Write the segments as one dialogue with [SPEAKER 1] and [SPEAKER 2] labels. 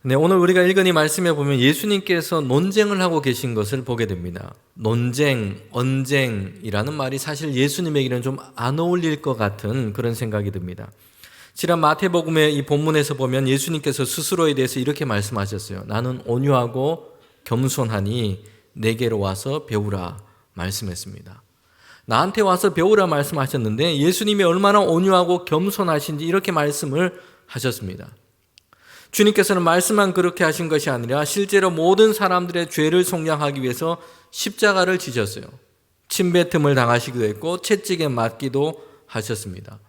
[SPEAKER 1] 네, 오늘 우리가 읽은 이 말씀에 보면 예수님께서 논쟁을 하고 계신 것을 보게 됩니다. 논쟁, 언쟁이라는 말이 사실 예수님에게는 좀 안 어울릴 것 같은 그런 생각이 듭니다. 지난 마태복음의 이 본문에서 보면 예수님께서 스스로에 대해서 이렇게 말씀하셨어요. 나는 온유하고 겸손하니 내게로 와서 배우라 말씀했습니다. 나한테 와서 배우라 말씀하셨는데 예수님이 얼마나 온유하고 겸손하신지 이렇게 말씀을 하셨습니다. 주님께서는 말씀만 그렇게 하신 것이 아니라 실제로 모든 사람들의 죄를 속량하기 위해서 십자가를 지셨어요. 침뱉음을 당하시기도 했고 채찍에 맞기도 하셨습니다.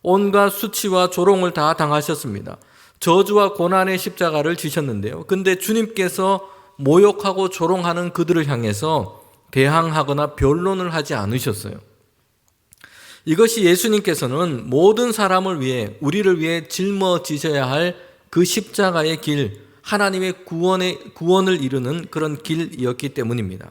[SPEAKER 1] 온갖 수치와 조롱을 다 당하셨습니다. 저주와 고난의 십자가를 지셨는데요. 근데 주님께서 모욕하고 조롱하는 그들을 향해서 대항하거나 변론을 하지 않으셨어요. 이것이 예수님께서는 모든 사람을 위해, 우리를 위해 짊어지셔야 할 그 십자가의 길, 하나님의 구원을 이루는 그런 길이었기 때문입니다.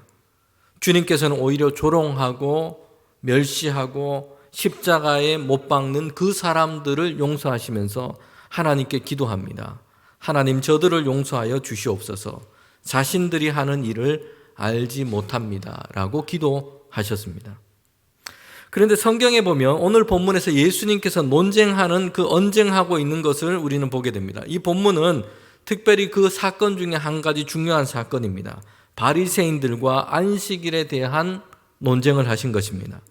[SPEAKER 1] 주님께서는 오히려 조롱하고 멸시하고 십자가에 못 박는 그 사람들을 용서하시면서 하나님께 기도합니다. 하나님, 저들을 용서하여 주시옵소서. 자신들이 하는 일을 알지 못합니다. 라고 기도하셨습니다. 그런데 성경에 보면 오늘 본문에서 예수님께서 논쟁하는 그 언쟁하고 있는 것을 우리는 보게 됩니다. 이 본문은 특별히 그 사건 중에 한 가지 중요한 사건입니다. 바리새인들과 안식일에 대한 논쟁을 하신 것입니다.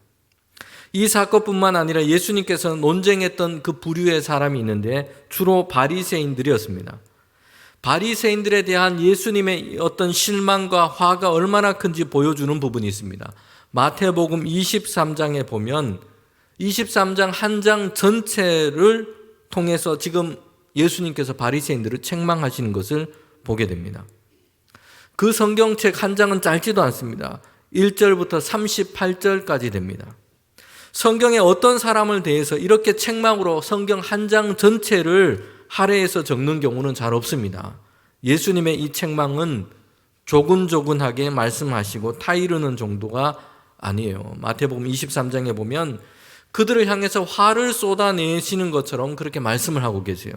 [SPEAKER 1] 이 사건뿐만 아니라 예수님께서 논쟁했던 그 부류의 사람이 있는데 주로 바리새인들이었습니다. 바리새인들에 대한 예수님의 어떤 실망과 화가 얼마나 큰지 보여주는 부분이 있습니다. 마태복음 23장에 보면 23장 한 장 전체를 통해서 지금 예수님께서 바리새인들을 책망하시는 것을 보게 됩니다. 그 성경책 한 장은 짧지도 않습니다. 1절부터 38절까지 됩니다. 성경에 어떤 사람을 대해서 이렇게 책망으로 성경 한 장 전체를 할애해서 적는 경우는 잘 없습니다. 예수님의 이 책망은 조근조근하게 말씀하시고 타이르는 정도가 아니에요. 마태복음 23장에 보면 그들을 향해서 화를 쏟아내시는 것처럼 그렇게 말씀을 하고 계세요.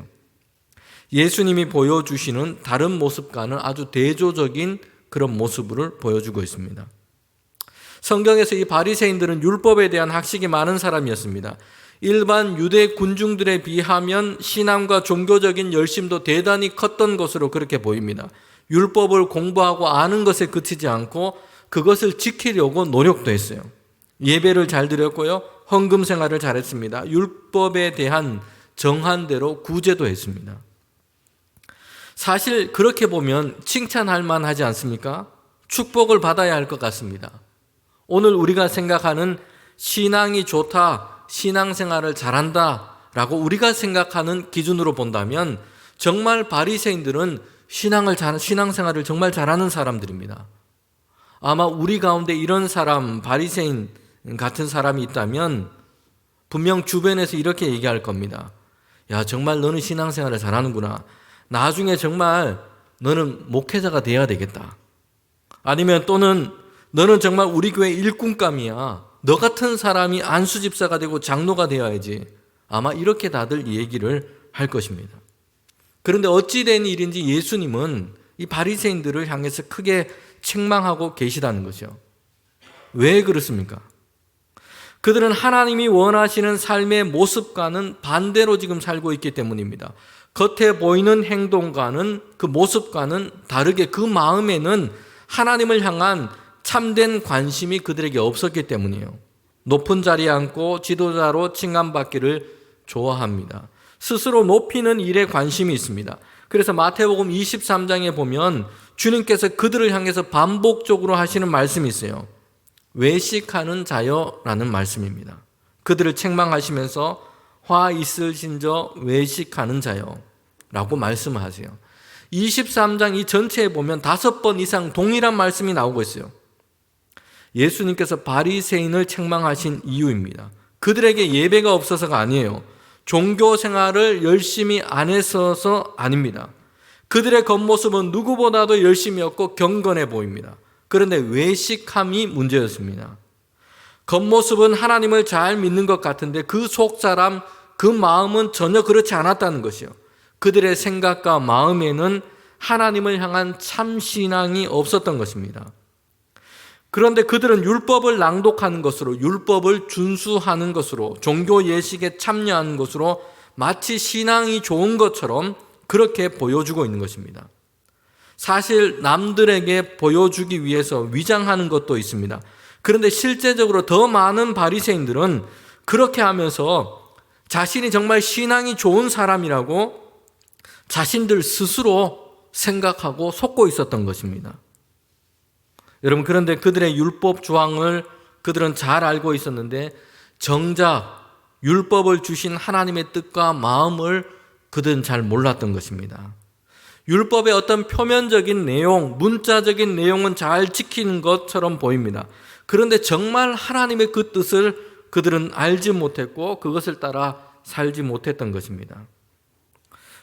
[SPEAKER 1] 예수님이 보여주시는 다른 모습과는 아주 대조적인 그런 모습을 보여주고 있습니다. 성경에서 이 바리새인들은 율법에 대한 학식이 많은 사람이었습니다. 일반 유대 군중들에 비하면 신앙과 종교적인 열심도 대단히 컸던 것으로 그렇게 보입니다. 율법을 공부하고 아는 것에 그치지 않고 그것을 지키려고 노력도 했어요. 예배를 잘 드렸고요. 헌금 생활을 잘했습니다. 율법에 대한 정한대로 구제도 했습니다. 사실 그렇게 보면 칭찬할 만하지 않습니까? 축복을 받아야 할 것 같습니다. 오늘 우리가 생각하는 신앙이 좋다, 신앙생활을 잘한다 라고 우리가 생각하는 기준으로 본다면 정말 바리새인들은 신앙생활을 정말 잘하는 사람들입니다. 아마 우리 가운데 이런 사람, 바리새인 같은 사람이 있다면 분명 주변에서 이렇게 얘기할 겁니다. 야, 정말 너는 신앙생활을 잘하는구나. 나중에 정말 너는 목회자가 돼야 되겠다. 아니면 또는 너는 정말 우리 교회 일꾼감이야. 너 같은 사람이 안수집사가 되고 장로가 되어야지. 아마 이렇게 다들 얘기를 할 것입니다. 그런데 어찌 된 일인지 예수님은 이 바리새인들을 향해서 크게 책망하고 계시다는 것이죠. 왜 그렇습니까? 그들은 하나님이 원하시는 삶의 모습과는 반대로 지금 살고 있기 때문입니다. 겉에 보이는 행동과는 그 모습과는 다르게 그 마음에는 하나님을 향한 참된 관심이 그들에게 없었기 때문이에요. 높은 자리에 앉고 지도자로 칭함받기를 좋아합니다. 스스로 높이는 일에 관심이 있습니다. 그래서 마태복음 23장에 보면 주님께서 그들을 향해서 반복적으로 하시는 말씀이 있어요. 외식하는 자여라는 말씀입니다. 그들을 책망하시면서 화 있으신 저 외식하는 자여 라고 말씀하세요. 23장 이 전체에 보면 5번 이상 동일한 말씀이 나오고 있어요. 예수님께서 바리새인을 책망하신 이유입니다. 그들에게 예배가 없어서가 아니에요. 종교 생활을 열심히 안 했어서 아닙니다. 그들의 겉모습은 누구보다도 열심히였고 경건해 보입니다. 그런데 외식함이 문제였습니다. 겉모습은 하나님을 잘 믿는 것 같은데 그 속 사람, 그 마음은 전혀 그렇지 않았다는 것이요. 그들의 생각과 마음에는 하나님을 향한 참 신앙이 없었던 것입니다. 그런데 그들은 율법을 낭독하는 것으로, 율법을 준수하는 것으로, 종교 예식에 참여하는 것으로 마치 신앙이 좋은 것처럼 그렇게 보여주고 있는 것입니다. 사실 남들에게 보여주기 위해서 위장하는 것도 있습니다. 그런데 실제적으로 더 많은 바리새인들은 그렇게 하면서 자신이 정말 신앙이 좋은 사람이라고 자신들 스스로 생각하고 속고 있었던 것입니다. 여러분, 그런데 그들의 율법 조항을 그들은 잘 알고 있었는데 정작 율법을 주신 하나님의 뜻과 마음을 그들은 잘 몰랐던 것입니다. 율법의 어떤 표면적인 내용, 문자적인 내용은 잘 지키는 것처럼 보입니다. 그런데 정말 하나님의 그 뜻을 그들은 알지 못했고 그것을 따라 살지 못했던 것입니다.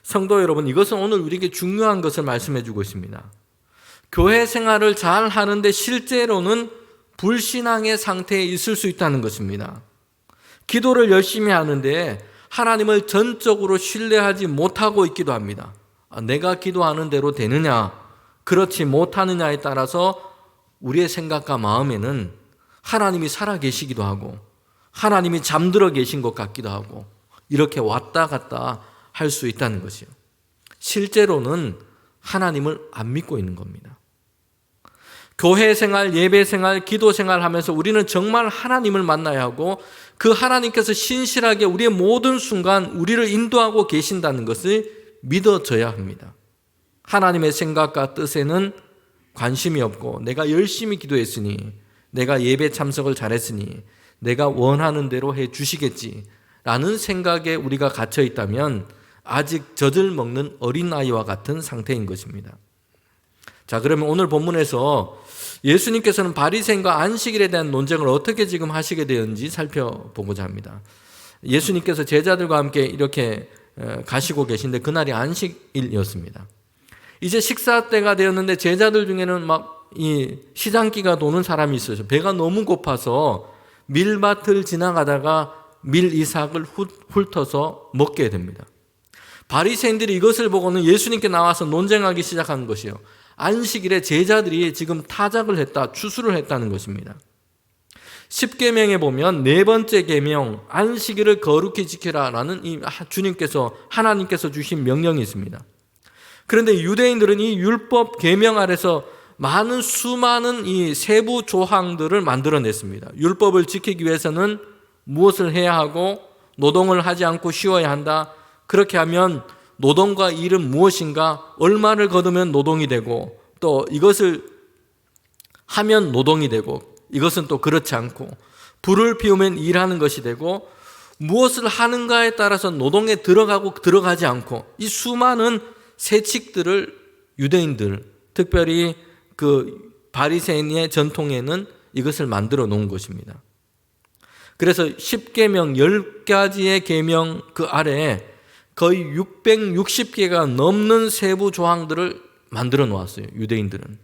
[SPEAKER 1] 성도 여러분, 이것은 오늘 우리에게 중요한 것을 말씀해 주고 있습니다. 교회 생활을 잘 하는데 실제로는 불신앙의 상태에 있을 수 있다는 것입니다. 기도를 열심히 하는데 하나님을 전적으로 신뢰하지 못하고 있기도 합니다. 내가 기도하는 대로 되느냐, 그렇지 못하느냐에 따라서 우리의 생각과 마음에는 하나님이 살아계시기도 하고 하나님이 잠들어 계신 것 같기도 하고 이렇게 왔다 갔다 할 수 있다는 것이요. 실제로는 하나님을 안 믿고 있는 겁니다. 교회 생활, 예배 생활, 기도 생활 하면서 우리는 정말 하나님을 만나야 하고 그 하나님께서 신실하게 우리의 모든 순간 우리를 인도하고 계신다는 것을 믿어져야 합니다. 하나님의 생각과 뜻에는 관심이 없고 내가 열심히 기도했으니, 내가 예배 참석을 잘했으니 내가 원하는 대로 해 주시겠지라는 생각에 우리가 갇혀 있다면 아직 젖을 먹는 어린아이와 같은 상태인 것입니다. 자, 그러면 오늘 본문에서 예수님께서는 바리새인과 안식일에 대한 논쟁을 어떻게 지금 하시게 되었는지 살펴보고자 합니다. 예수님께서 제자들과 함께 이렇게 가시고 계신데 그날이 안식일이었습니다. 이제 식사 때가 되었는데 제자들 중에는 막 이 시장기가 도는 사람이 있어요. 배가 너무 고파서 밀밭을 지나가다가 밀 이삭을 훑어서 먹게 됩니다. 바리새인들이 이것을 보고는 예수님께 나와서 논쟁하기 시작한 것이요. 안식일에 제자들이 지금 타작을 했다, 추수를 했다는 것입니다. 10계명에 보면 네 번째 계명, 안식일을 거룩히 지키라라는 이 주님께서, 하나님께서 주신 명령이 있습니다. 그런데 유대인들은 이 율법 계명 아래서 수많은 이 세부 조항들을 만들어냈습니다. 율법을 지키기 위해서는 무엇을 해야 하고 노동을 하지 않고 쉬어야 한다. 그렇게 하면 노동과 일은 무엇인가, 얼마를 거두면 노동이 되고 또 이것을 하면 노동이 되고 이것은 또 그렇지 않고 불을 피우면 일하는 것이 되고 무엇을 하는가에 따라서 노동에 들어가고 들어가지 않고 이 수많은 세칙들을 유대인들, 특별히 그 바리새인의 전통에는 이것을 만들어 놓은 것입니다. 그래서 10계명 10가지의 계명 그 아래에 거의 660개가 넘는 세부 조항들을 만들어 놓았어요, 유대인들은.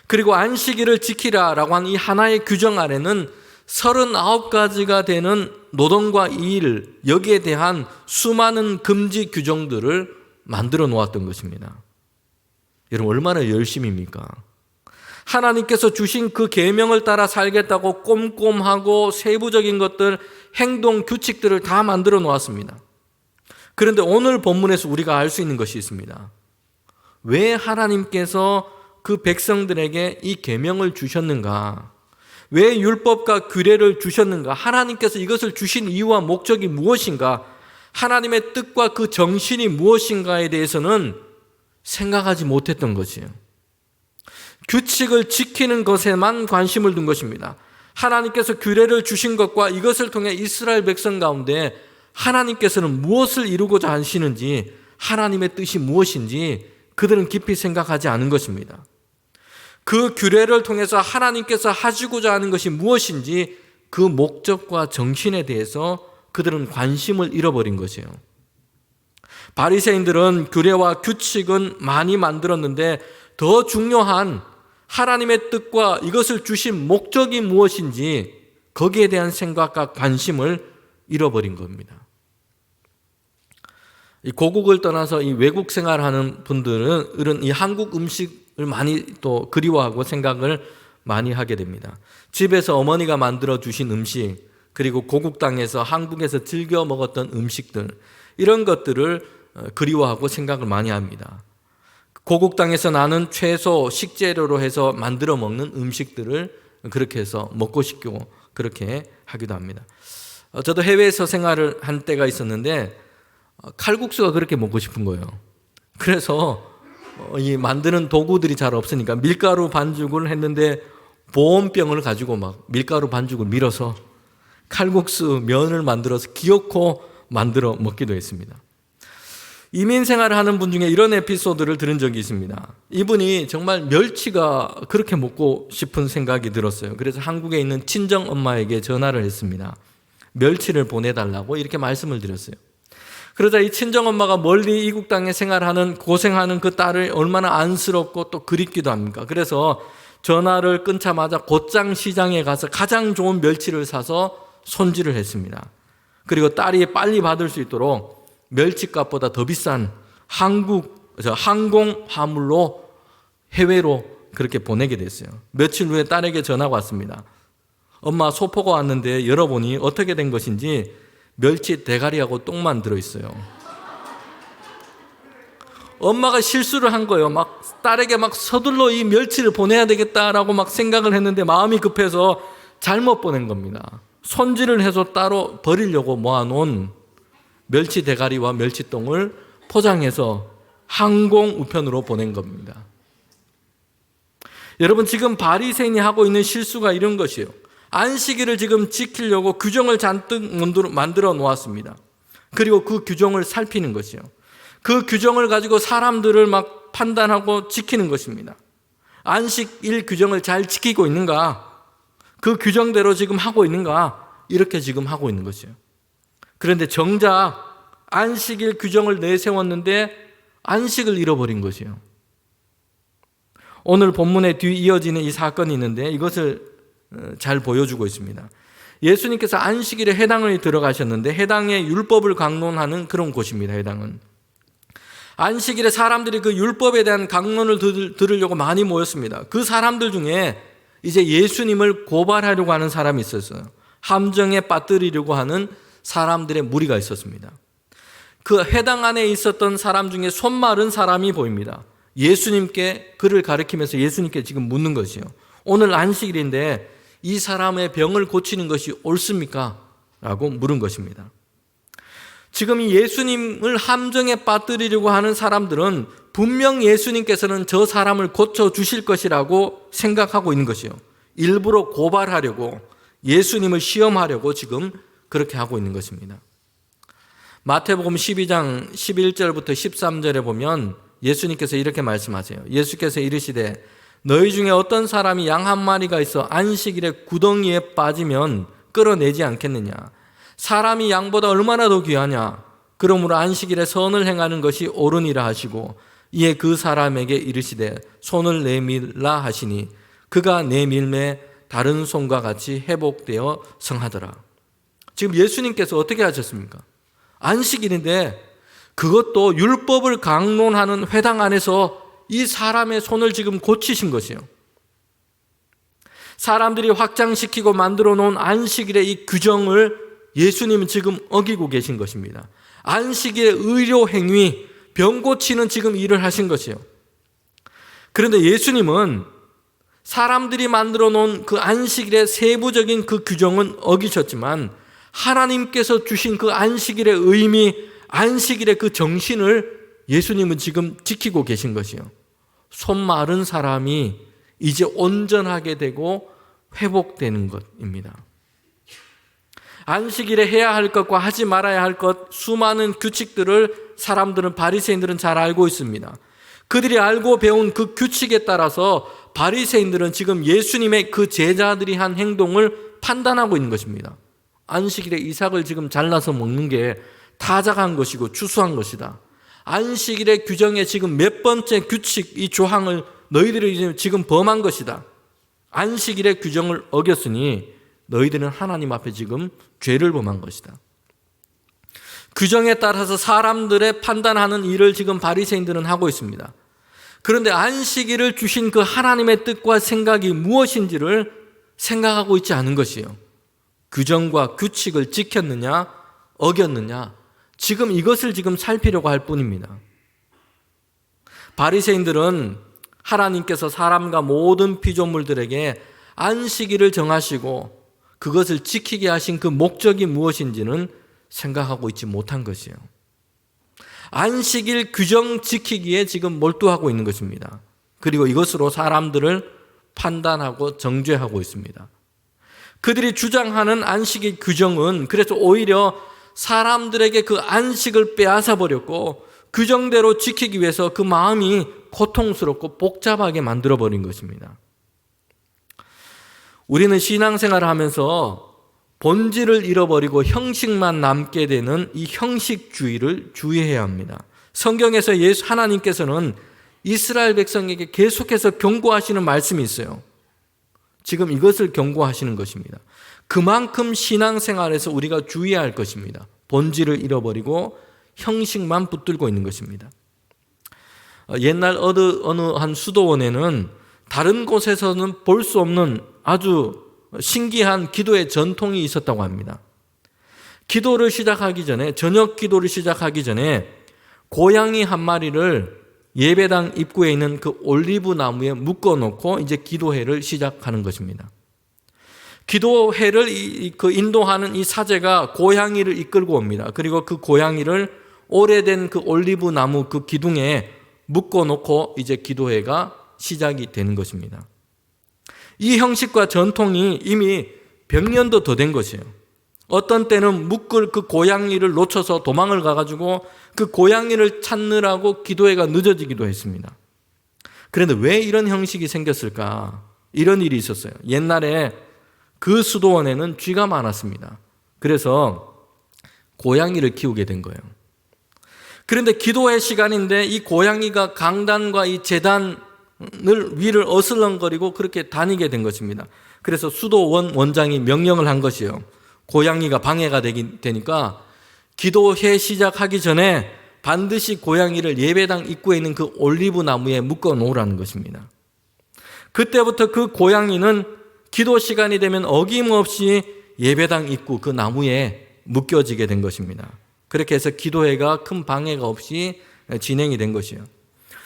[SPEAKER 1] 그리고 안식일을 지키라라고 한 이 하나의 규정 아래는 39가지가 되는 노동과 일, 여기에 대한 수많은 금지 규정들을 만들어 놓았던 것입니다. 여러분, 얼마나 열심입니까? 하나님께서 주신 그 계명을 따라 살겠다고 꼼꼼하고 세부적인 것들, 행동 규칙들을 다 만들어 놓았습니다. 그런데 오늘 본문에서 우리가 알 수 있는 것이 있습니다. 왜 하나님께서 그 백성들에게 이 계명을 주셨는가? 왜 율법과 규례를 주셨는가? 하나님께서 이것을 주신 이유와 목적이 무엇인가? 하나님의 뜻과 그 정신이 무엇인가에 대해서는 생각하지 못했던 것이에요. 규칙을 지키는 것에만 관심을 둔 것입니다. 하나님께서 규례를 주신 것과 이것을 통해 이스라엘 백성 가운데 하나님께서는 무엇을 이루고자 하시는지, 하나님의 뜻이 무엇인지 그들은 깊이 생각하지 않은 것입니다. 그 규례를 통해서 하나님께서 하시고자 하는 것이 무엇인지 그 목적과 정신에 대해서 그들은 관심을 잃어버린 것이에요. 바리새인들은 규례와 규칙은 많이 만들었는데 더 중요한 하나님의 뜻과 이것을 주신 목적이 무엇인지 거기에 대한 생각과 관심을 잃어버린 겁니다. 이 고국을 떠나서 이 외국 생활하는 분들은 이 한국 음식을 많이 또 그리워하고 생각을 많이 하게 됩니다. 집에서 어머니가 만들어 주신 음식, 그리고 고국 땅에서 한국에서 즐겨 먹었던 음식들, 이런 것들을 그리워하고 생각을 많이 합니다. 고국 땅에서 나는 채소, 식재료로 해서 만들어 먹는 음식들을 그렇게 해서 먹고 싶고 그렇게 하기도 합니다. 저도 해외에서 생활을 한 때가 있었는데 칼국수가 그렇게 먹고 싶은 거예요. 그래서 이 만드는 도구들이 잘 없으니까 밀가루 반죽을 했는데 보온병을 가지고 막 밀가루 반죽을 밀어서 칼국수 면을 만들어서 기어코 만들어 먹기도 했습니다. 이민 생활을 하는 분 중에 이런 에피소드를 들은 적이 있습니다. 이분이 정말 멸치가 그렇게 먹고 싶은 생각이 들었어요. 그래서 한국에 있는 친정 엄마에게 전화를 했습니다. 멸치를 보내달라고 이렇게 말씀을 드렸어요. 그러자 이 친정 엄마가 멀리 이국 땅에 생활하는 고생하는 그 딸을 얼마나 안쓰럽고 또 그립기도 합니까? 그래서 전화를 끊자마자 곧장 시장에 가서 가장 좋은 멸치를 사서 손질을 했습니다. 그리고 딸이 빨리 받을 수 있도록 멸치값보다 더 비싼 항공 화물로 해외로 그렇게 보내게 됐어요. 며칠 후에 딸에게 전화가 왔습니다. 엄마, 소포가 왔는데 열어보니 어떻게 된 것인지 멸치 대가리하고 똥만 들어있어요. 엄마가 실수를 한 거예요. 막 딸에게 막 서둘러 이 멸치를 보내야 되겠다라고 막 생각을 했는데 마음이 급해서 잘못 보낸 겁니다. 손질을 해서 따로 버리려고 모아놓은 멸치 대가리와 멸치똥을 포장해서 항공 우편으로 보낸 겁니다. 여러분, 지금 바리새인이 하고 있는 실수가 이런 것이에요. 안식일을 지금 지키려고 규정을 잔뜩 만들어 놓았습니다. 그리고 그 규정을 살피는 것이요. 그 규정을 가지고 사람들을 막 판단하고 지키는 것입니다. 안식일 규정을 잘 지키고 있는가? 그 규정대로 지금 하고 있는가? 이렇게 지금 하고 있는 것이요. 그런데 정작 안식일 규정을 내세웠는데 안식을 잃어버린 것이요. 오늘 본문에 뒤 이어지는 이 사건이 있는데 이것을 잘 보여주고 있습니다. 예수님께서 안식일에 회당에 들어가셨는데 회당의 율법을 강론하는 그런 곳입니다. 회당은 안식일에 사람들이 그 율법에 대한 강론을 들으려고 많이 모였습니다. 그 사람들 중에 이제 예수님을 고발하려고 하는 사람이 있었어요. 함정에 빠뜨리려고 하는 사람들의 무리가 있었습니다. 그 회당 안에 있었던 사람 중에 손 마른 사람이 보입니다. 예수님께 그를 가리키면서 예수님께 지금 묻는 것이요. 오늘 안식일인데 이 사람의 병을 고치는 것이 옳습니까? 라고 물은 것입니다. 지금 이 예수님을 함정에 빠뜨리려고 하는 사람들은 분명 예수님께서는 저 사람을 고쳐주실 것이라고 생각하고 있는 것이요. 일부러 고발하려고 예수님을 시험하려고 지금 그렇게 하고 있는 것입니다. 마태복음 12장 11절부터 13절에 보면 예수님께서 이렇게 말씀하세요. 예수께서 이르시되 너희 중에 어떤 사람이 양 한 마리가 있어 안식일에 구덩이에 빠지면 끌어내지 않겠느냐? 사람이 양보다 얼마나 더 귀하냐? 그러므로 안식일에 선을 행하는 것이 옳으니라 하시고 이에 그 사람에게 이르시되 손을 내밀라 하시니 그가 내밀매 다른 손과 같이 회복되어 성하더라. 지금 예수님께서 어떻게 하셨습니까? 안식일인데 그것도 율법을 강론하는 회당 안에서 이 사람의 손을 지금 고치신 것이에요. 사람들이 확장시키고 만들어 놓은 안식일의 이 규정을 예수님은 지금 어기고 계신 것입니다. 안식일의 의료 행위, 병 고치는 지금 일을 하신 것이에요. 그런데 예수님은 사람들이 만들어 놓은 그 안식일의 세부적인 그 규정은 어기셨지만 하나님께서 주신 그 안식일의 의미, 안식일의 그 정신을 예수님은 지금 지키고 계신 것이요. 손 마른 사람이 이제 온전하게 되고 회복되는 것입니다. 안식일에 해야 할 것과 하지 말아야 할 것 수많은 규칙들을 사람들은 바리새인들은 잘 알고 있습니다. 그들이 알고 배운 그 규칙에 따라서 바리새인들은 지금 예수님의 그 제자들이 한 행동을 판단하고 있는 것입니다. 안식일에 이삭을 지금 잘라서 먹는 게 타작한 것이고 추수한 것이다. 안식일의 규정에 지금 몇 번째 규칙 이 조항을 너희들이 지금 범한 것이다. 안식일의 규정을 어겼으니 너희들은 하나님 앞에 지금 죄를 범한 것이다. 규정에 따라서 사람들의 판단하는 일을 지금 바리새인들은 하고 있습니다. 그런데 안식일을 주신 그 하나님의 뜻과 생각이 무엇인지를 생각하고 있지 않은 것이에요. 규정과 규칙을 지켰느냐 어겼느냐, 지금 이것을 지금 살피려고 할 뿐입니다. 바리새인들은 하나님께서 사람과 모든 피조물들에게 안식일을 정하시고 그것을 지키게 하신 그 목적이 무엇인지는 생각하고 있지 못한 것이에요. 안식일 규정 지키기에 지금 몰두하고 있는 것입니다. 그리고 이것으로 사람들을 판단하고 정죄하고 있습니다. 그들이 주장하는 안식일 규정은 그래서 오히려 사람들에게 그 안식을 빼앗아 버렸고 규정대로 지키기 위해서 그 마음이 고통스럽고 복잡하게 만들어버린 것입니다. 우리는 신앙생활을 하면서 본질을 잃어버리고 형식만 남게 되는 이 형식주의를 주의해야 합니다. 성경에서 하나님께서는 이스라엘 백성에게 계속해서 경고하시는 말씀이 있어요. 지금 이것을 경고하시는 것입니다. 그만큼 신앙생활에서 우리가 주의해야 할 것입니다. 본질을 잃어버리고 형식만 붙들고 있는 것입니다. 옛날 어느 한 수도원에는 다른 곳에서는 볼 수 없는 아주 신기한 기도의 전통이 있었다고 합니다. 저녁 기도를 시작하기 전에 고양이 한 마리를 예배당 입구에 있는 그 올리브 나무에 묶어놓고 이제 기도회를 시작하는 것입니다. 기도회를 인도하는 이 사제가 고양이를 이끌고 옵니다. 그리고 그 고양이를 오래된 그 올리브 나무 그 기둥에 묶어놓고 이제 기도회가 시작이 되는 것입니다. 이 형식과 전통이 이미 100년도 더 된 것이에요. 어떤 때는 묶을 그 고양이를 놓쳐서 도망을 가가지고 그 고양이를 찾느라고 기도회가 늦어지기도 했습니다. 그런데 왜 이런 형식이 생겼을까? 이런 일이 있었어요. 옛날에 그 수도원에는 쥐가 많았습니다. 그래서 고양이를 키우게 된 거예요. 그런데 기도회 시간인데 이 고양이가 강단과 이 제단을 위를 어슬렁거리고 그렇게 다니게 된 것입니다. 그래서 수도원 원장이 명령을 한 것이에요. 고양이가 방해가 되니까 기도회 시작하기 전에 반드시 고양이를 예배당 입구에 있는 그 올리브 나무에 묶어 놓으라는 것입니다. 그때부터 그 고양이는 기도 시간이 되면 어김없이 예배당 입구 그 나무에 묶여지게 된 것입니다. 그렇게 해서 기도회가 큰 방해가 없이 진행이 된 것이에요.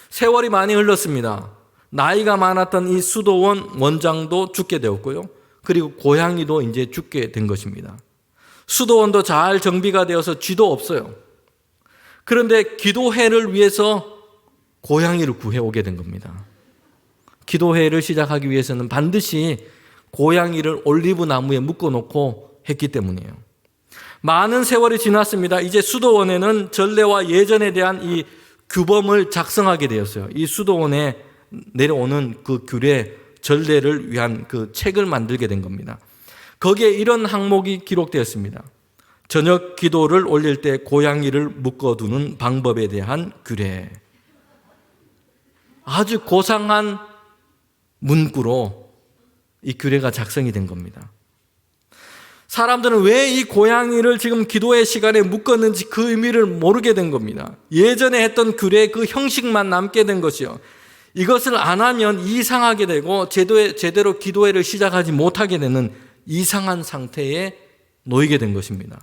[SPEAKER 1] 세월이 많이 흘렀습니다. 나이가 많았던 이 수도원 원장도 죽게 되었고요. 그리고 고양이도 이제 죽게 된 것입니다. 수도원도 잘 정비가 되어서 쥐도 없어요. 그런데 기도회를 위해서 고양이를 구해오게 된 겁니다. 기도회를 시작하기 위해서는 반드시 고양이를 올리브 나무에 묶어놓고 했기 때문이에요. 많은 세월이 지났습니다. 이제 수도원에는 전례와 예전에 대한 이 규범을 작성하게 되었어요. 이 수도원에 내려오는 그 규례, 전례를 위한 그 책을 만들게 된 겁니다. 거기에 이런 항목이 기록되었습니다. 저녁 기도를 올릴 때 고양이를 묶어두는 방법에 대한 규례. 아주 고상한 문구로 이 규례가 작성이 된 겁니다. 사람들은 왜 이 고양이를 지금 기도의 시간에 묶었는지 그 의미를 모르게 된 겁니다. 예전에 했던 규례의 그 형식만 남게 된 것이요. 이것을 안 하면 이상하게 되고 제대로 기도회를 시작하지 못하게 되는 이상한 상태에 놓이게 된 것입니다.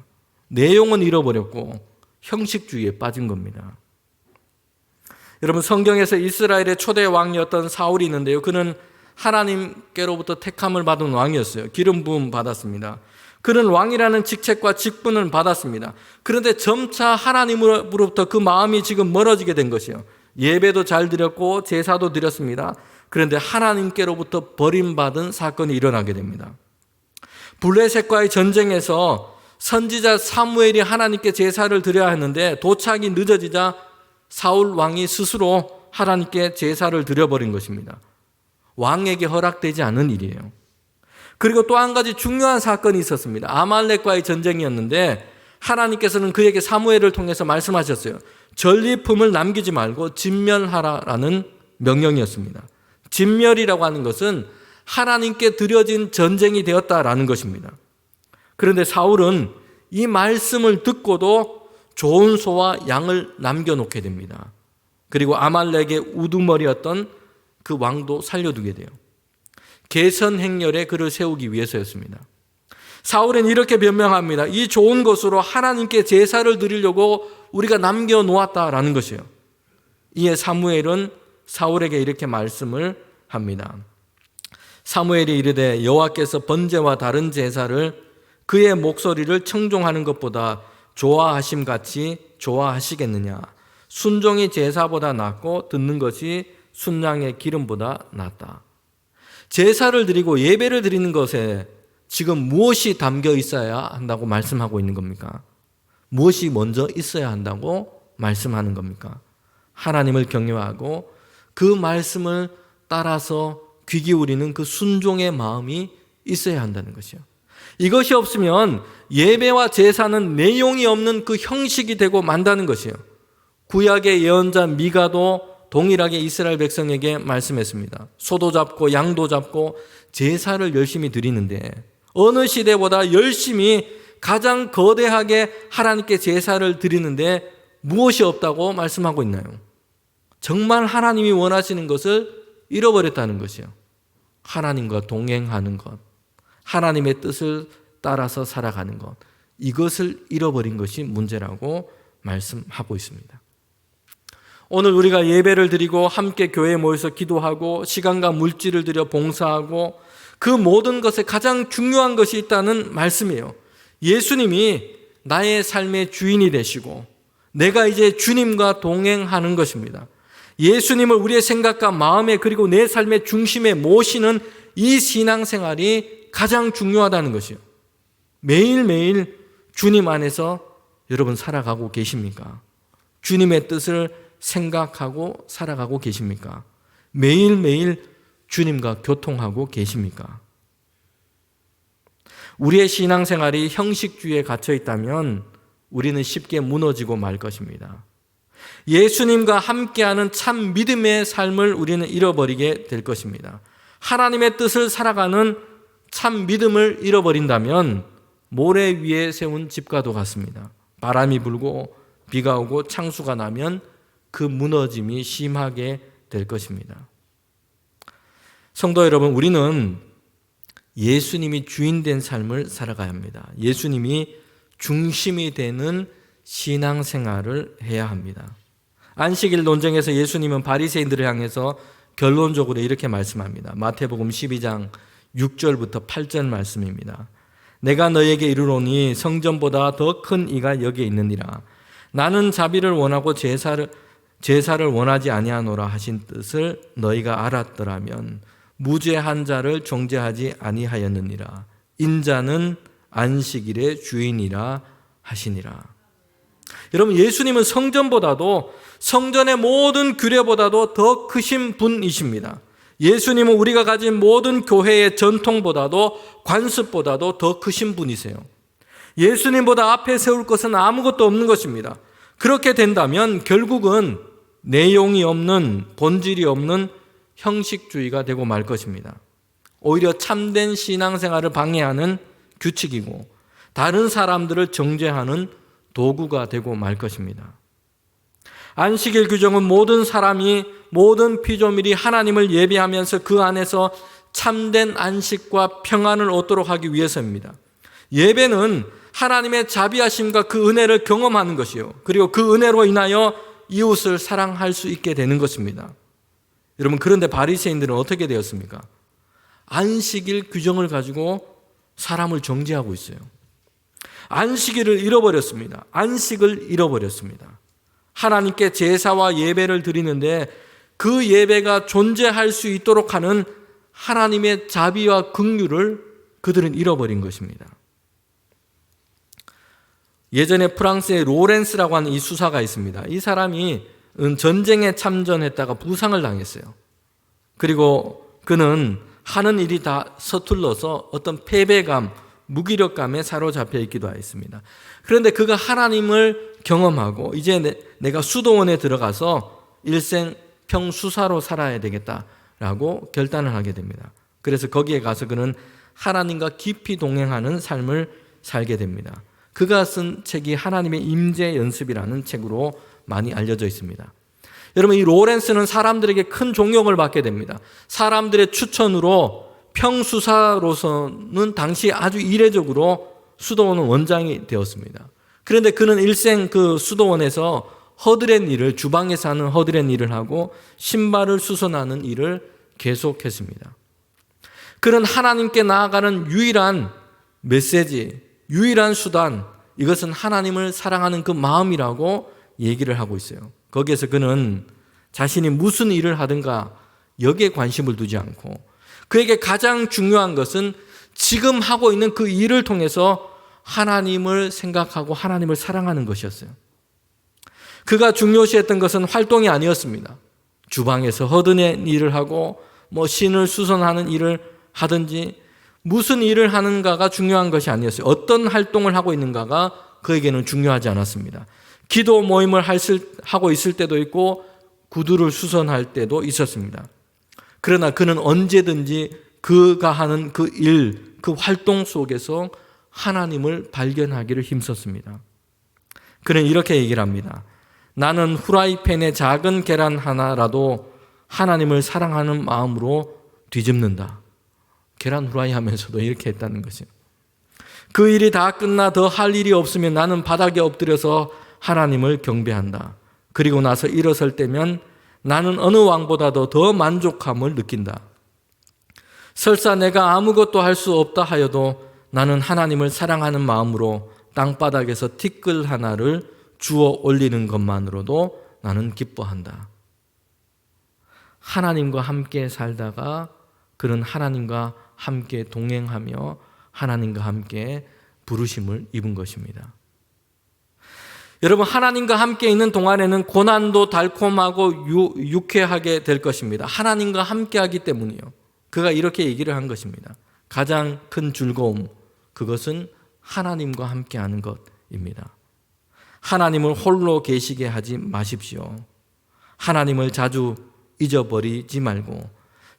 [SPEAKER 1] 내용은 잃어버렸고 형식주의에 빠진 겁니다. 여러분, 성경에서 이스라엘의 초대 왕이었던 사울이 있는데요. 그는 하나님께로부터 택함을 받은 왕이었어요. 기름 부음 받았습니다. 그는 왕이라는 직책과 직분을 받았습니다. 그런데 점차 하나님으로부터 그 마음이 지금 멀어지게 된 것이에요. 예배도 잘 드렸고 제사도 드렸습니다. 그런데 하나님께로부터 버림받은 사건이 일어나게 됩니다. 블레셋과의 전쟁에서 선지자 사무엘이 하나님께 제사를 드려야 했는데 도착이 늦어지자 사울 왕이 스스로 하나님께 제사를 드려버린 것입니다. 왕에게 허락되지 않은 일이에요. 그리고 또 한 가지 중요한 사건이 있었습니다. 아말렉과의 전쟁이었는데 하나님께서는 그에게 사무엘을 통해서 말씀하셨어요. 전리품을 남기지 말고 진멸하라라는 명령이었습니다. 진멸이라고 하는 것은 하나님께 드려진 전쟁이 되었다라는 것입니다. 그런데 사울은 이 말씀을 듣고도 좋은 소와 양을 남겨놓게 됩니다. 그리고 아말렉의 우두머리였던 그 왕도 살려두게 돼요. 개선 행렬에 그를 세우기 위해서였습니다. 사울은 이렇게 변명합니다. 이 좋은 것으로 하나님께 제사를 드리려고 우리가 남겨놓았다라는 것이에요. 이에 사무엘은 사울에게 이렇게 말씀을 합니다. 사무엘이 이르되 여호와께서 번제와 다른 제사를 그의 목소리를 청종하는 것보다 좋아하심같이 좋아하시겠느냐. 순종이 제사보다 낫고 듣는 것이 순양의 기름보다 낫다. 제사를 드리고 예배를 드리는 것에 지금 무엇이 담겨 있어야 한다고 말씀하고 있는 겁니까? 무엇이 먼저 있어야 한다고 말씀하는 겁니까? 하나님을 경외하고 그 말씀을 따라서 귀 기울이는 그 순종의 마음이 있어야 한다는 것이요. 이것이 없으면 예배와 제사는 내용이 없는 그 형식이 되고 만다는 것이요. 구약의 예언자 미가도 동일하게 이스라엘 백성에게 말씀했습니다. 소도 잡고 양도 잡고 제사를 열심히 드리는데 어느 시대보다 열심히 가장 거대하게 하나님께 제사를 드리는데 무엇이 없다고 말씀하고 있나요? 정말 하나님이 원하시는 것을 잃어버렸다는 것이요. 하나님과 동행하는 것, 하나님의 뜻을 따라서 살아가는 것, 이것을 잃어버린 것이 문제라고 말씀하고 있습니다. 오늘 우리가 예배를 드리고 함께 교회에 모여서 기도하고 시간과 물질을 들여 봉사하고 그 모든 것에 가장 중요한 것이 있다는 말씀이에요. 예수님이 나의 삶의 주인이 되시고 내가 이제 주님과 동행하는 것입니다. 예수님을 우리의 생각과 마음에 그리고 내 삶의 중심에 모시는 이 신앙생활이 가장 중요하다는 것이요. 매일매일 주님 안에서 여러분 살아가고 계십니까? 주님의 뜻을 생각하고 살아가고 계십니까? 매일매일 주님과 교통하고 계십니까? 우리의 신앙생활이 형식주의에 갇혀 있다면 우리는 쉽게 무너지고 말 것입니다. 예수님과 함께하는 참 믿음의 삶을 우리는 잃어버리게 될 것입니다. 하나님의 뜻을 살아가는 참 믿음을 잃어버린다면 모래 위에 세운 집과도 같습니다. 바람이 불고 비가 오고 창수가 나면 그 무너짐이 심하게 될 것입니다. 성도 여러분, 우리는 예수님이 주인된 삶을 살아가야 합니다. 예수님이 중심이 되는 신앙생활을 해야 합니다. 안식일 논쟁에서 예수님은 바리새인들을 향해서 결론적으로 이렇게 말씀합니다. 마태복음 12장 6절부터 8절 말씀입니다. 내가 너에게 이르노니 성전보다 더 큰 이가 여기에 있느니라. 나는 자비를 원하고 제사를 원하지 아니하노라 하신 뜻을 너희가 알았더라면 무죄한 자를 정죄하지 아니하였느니라. 인자는 안식일의 주인이라 하시니라. 여러분, 예수님은 성전보다도 성전의 모든 규례보다도 더 크신 분이십니다. 예수님은 우리가 가진 모든 교회의 전통보다도 관습보다도 더 크신 분이세요. 예수님보다 앞에 세울 것은 아무것도 없는 것입니다. 그렇게 된다면 결국은 내용이 없는, 본질이 없는 형식주의가 되고 말 것입니다. 오히려 참된 신앙생활을 방해하는 규칙이고 다른 사람들을 정죄하는 도구가 되고 말 것입니다. 안식일 규정은 모든 사람이, 모든 피조물이 하나님을 예배하면서 그 안에서 참된 안식과 평안을 얻도록 하기 위해서입니다. 예배는 하나님의 자비하심과 그 은혜를 경험하는 것이요, 그리고 그 은혜로 인하여 이웃을 사랑할 수 있게 되는 것입니다. 여러분, 그런데 바리새인들은 어떻게 되었습니까? 안식일 규정을 가지고 사람을 정죄하고 있어요. 안식일을 잃어버렸습니다. 안식을 잃어버렸습니다. 하나님께 제사와 예배를 드리는데 그 예배가 존재할 수 있도록 하는 하나님의 자비와 긍휼을 그들은 잃어버린 것입니다. 예전에 프랑스의 로렌스라고 하는 이 수사가 있습니다. 이 사람이 전쟁에 참전했다가 부상을 당했어요. 그리고 그는 하는 일이 다 서툴러서 어떤 패배감, 무기력감에 사로잡혀 있기도 했습니다. 그런데 그가 하나님을 경험하고 이제 내가 수도원에 들어가서 일생 평수사로 살아야 되겠다라고 결단을 하게 됩니다. 그래서 거기에 가서 그는 하나님과 깊이 동행하는 삶을 살게 됩니다. 그가 쓴 책이 하나님의 임재 연습이라는 책으로 많이 알려져 있습니다. 여러분, 이 로렌스는 사람들에게 큰 존경을 받게 됩니다. 사람들의 추천으로 평수사로서는 당시 아주 이례적으로 수도원 원장이 되었습니다. 그런데 그는 일생 그 수도원에서 허드렛 일을, 주방에서 하는 허드렛 일을 하고 신발을 수선하는 일을 계속했습니다. 그는 하나님께 나아가는 유일한 메시지, 유일한 수단, 이것은 하나님을 사랑하는 그 마음이라고 얘기를 하고 있어요. 거기에서 그는 자신이 무슨 일을 하든가 여기에 관심을 두지 않고 그에게 가장 중요한 것은 지금 하고 있는 그 일을 통해서 하나님을 생각하고 하나님을 사랑하는 것이었어요. 그가 중요시했던 것은 활동이 아니었습니다. 주방에서 허드렛 일을 하고 신을 수선하는 일을 하든지 무슨 일을 하는가가 중요한 것이 아니었어요. 어떤 활동을 하고 있는가가 그에게는 중요하지 않았습니다. 기도 모임을 하고 있을 때도 있고 구두를 수선할 때도 있었습니다. 그러나 그는 언제든지 그가 하는 그 일, 그 활동 속에서 하나님을 발견하기를 힘썼습니다. 그는 이렇게 얘기를 합니다. 나는 후라이팬에 작은 계란 하나라도 하나님을 사랑하는 마음으로 뒤집는다. 계란 후라이 하면서도 이렇게 했다는 것이에요. 그 일이 다 끝나 더 할 일이 없으면 나는 바닥에 엎드려서 하나님을 경배한다. 그리고 나서 일어설 때면 나는 어느 왕보다도 더 만족함을 느낀다. 설사 내가 아무것도 할 수 없다 하여도 나는 하나님을 사랑하는 마음으로 땅바닥에서 티끌 하나를 주워 올리는 것만으로도 나는 기뻐한다. 하나님과 함께 살다가 그는 하나님과 함께 동행하며 하나님과 함께 부르심을 입은 것입니다. 여러분, 하나님과 함께 있는 동안에는 고난도 달콤하고 유쾌하게 될 것입니다. 하나님과 함께 하기 때문이요. 그가 이렇게 얘기를 한 것입니다. 가장 큰 즐거움, 그것은 하나님과 함께 하는 것입니다. 하나님을 홀로 계시게 하지 마십시오. 하나님을 자주 잊어버리지 말고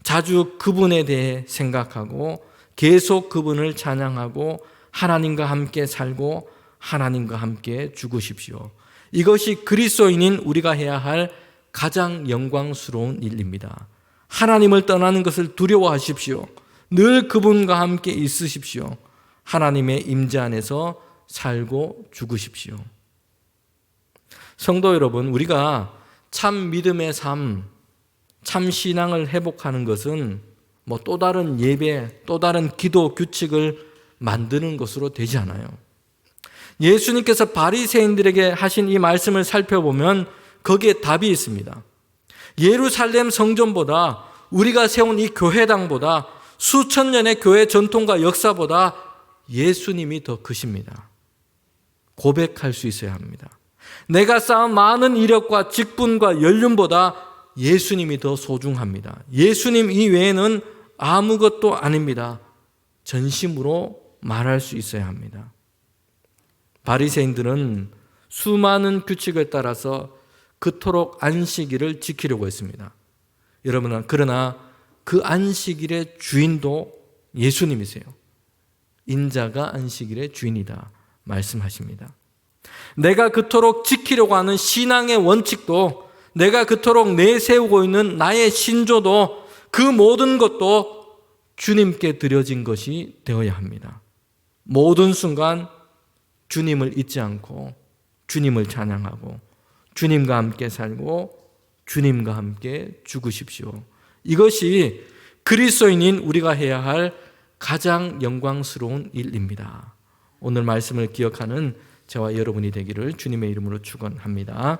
[SPEAKER 1] 자주 그분에 대해 생각하고 계속 그분을 찬양하고 하나님과 함께 살고 하나님과 함께 죽으십시오. 이것이 그리스도인인 우리가 해야 할 가장 영광스러운 일입니다. 하나님을 떠나는 것을 두려워하십시오. 늘 그분과 함께 있으십시오. 하나님의 임재 안에서 살고 죽으십시오. 성도 여러분, 우리가 참 믿음의 삶, 참 신앙을 회복하는 것은 또 다른 예배, 또 다른 기도 규칙을 만드는 것으로 되지 않아요. 예수님께서 바리새인들에게 하신 이 말씀을 살펴보면 거기에 답이 있습니다. 예루살렘 성전보다 우리가 세운 이 교회당보다 수천 년의 교회 전통과 역사보다 예수님이 더 크십니다. 고백할 수 있어야 합니다. 내가 쌓은 많은 이력과 직분과 연륜보다 예수님이 더 소중합니다. 예수님 이외에는 아무것도 아닙니다. 전심으로 말할 수 있어야 합니다. 바리새인들은 수많은 규칙을 따라서 그토록 안식일을 지키려고 했습니다. 여러분, 그러나 그 안식일의 주인도 예수님이세요. 인자가 안식일의 주인이다 말씀하십니다. 내가 그토록 지키려고 하는 신앙의 원칙도, 내가 그토록 내세우고 있는 나의 신조도, 그 모든 것도 주님께 드려진 것이 되어야 합니다. 모든 순간 주님을 잊지 않고 주님을 찬양하고 주님과 함께 살고 주님과 함께 죽으십시오. 이것이 그리스도인인 우리가 해야 할 가장 영광스러운 일입니다. 오늘 말씀을 기억하는 저와 여러분이 되기를 주님의 이름으로 축원합니다.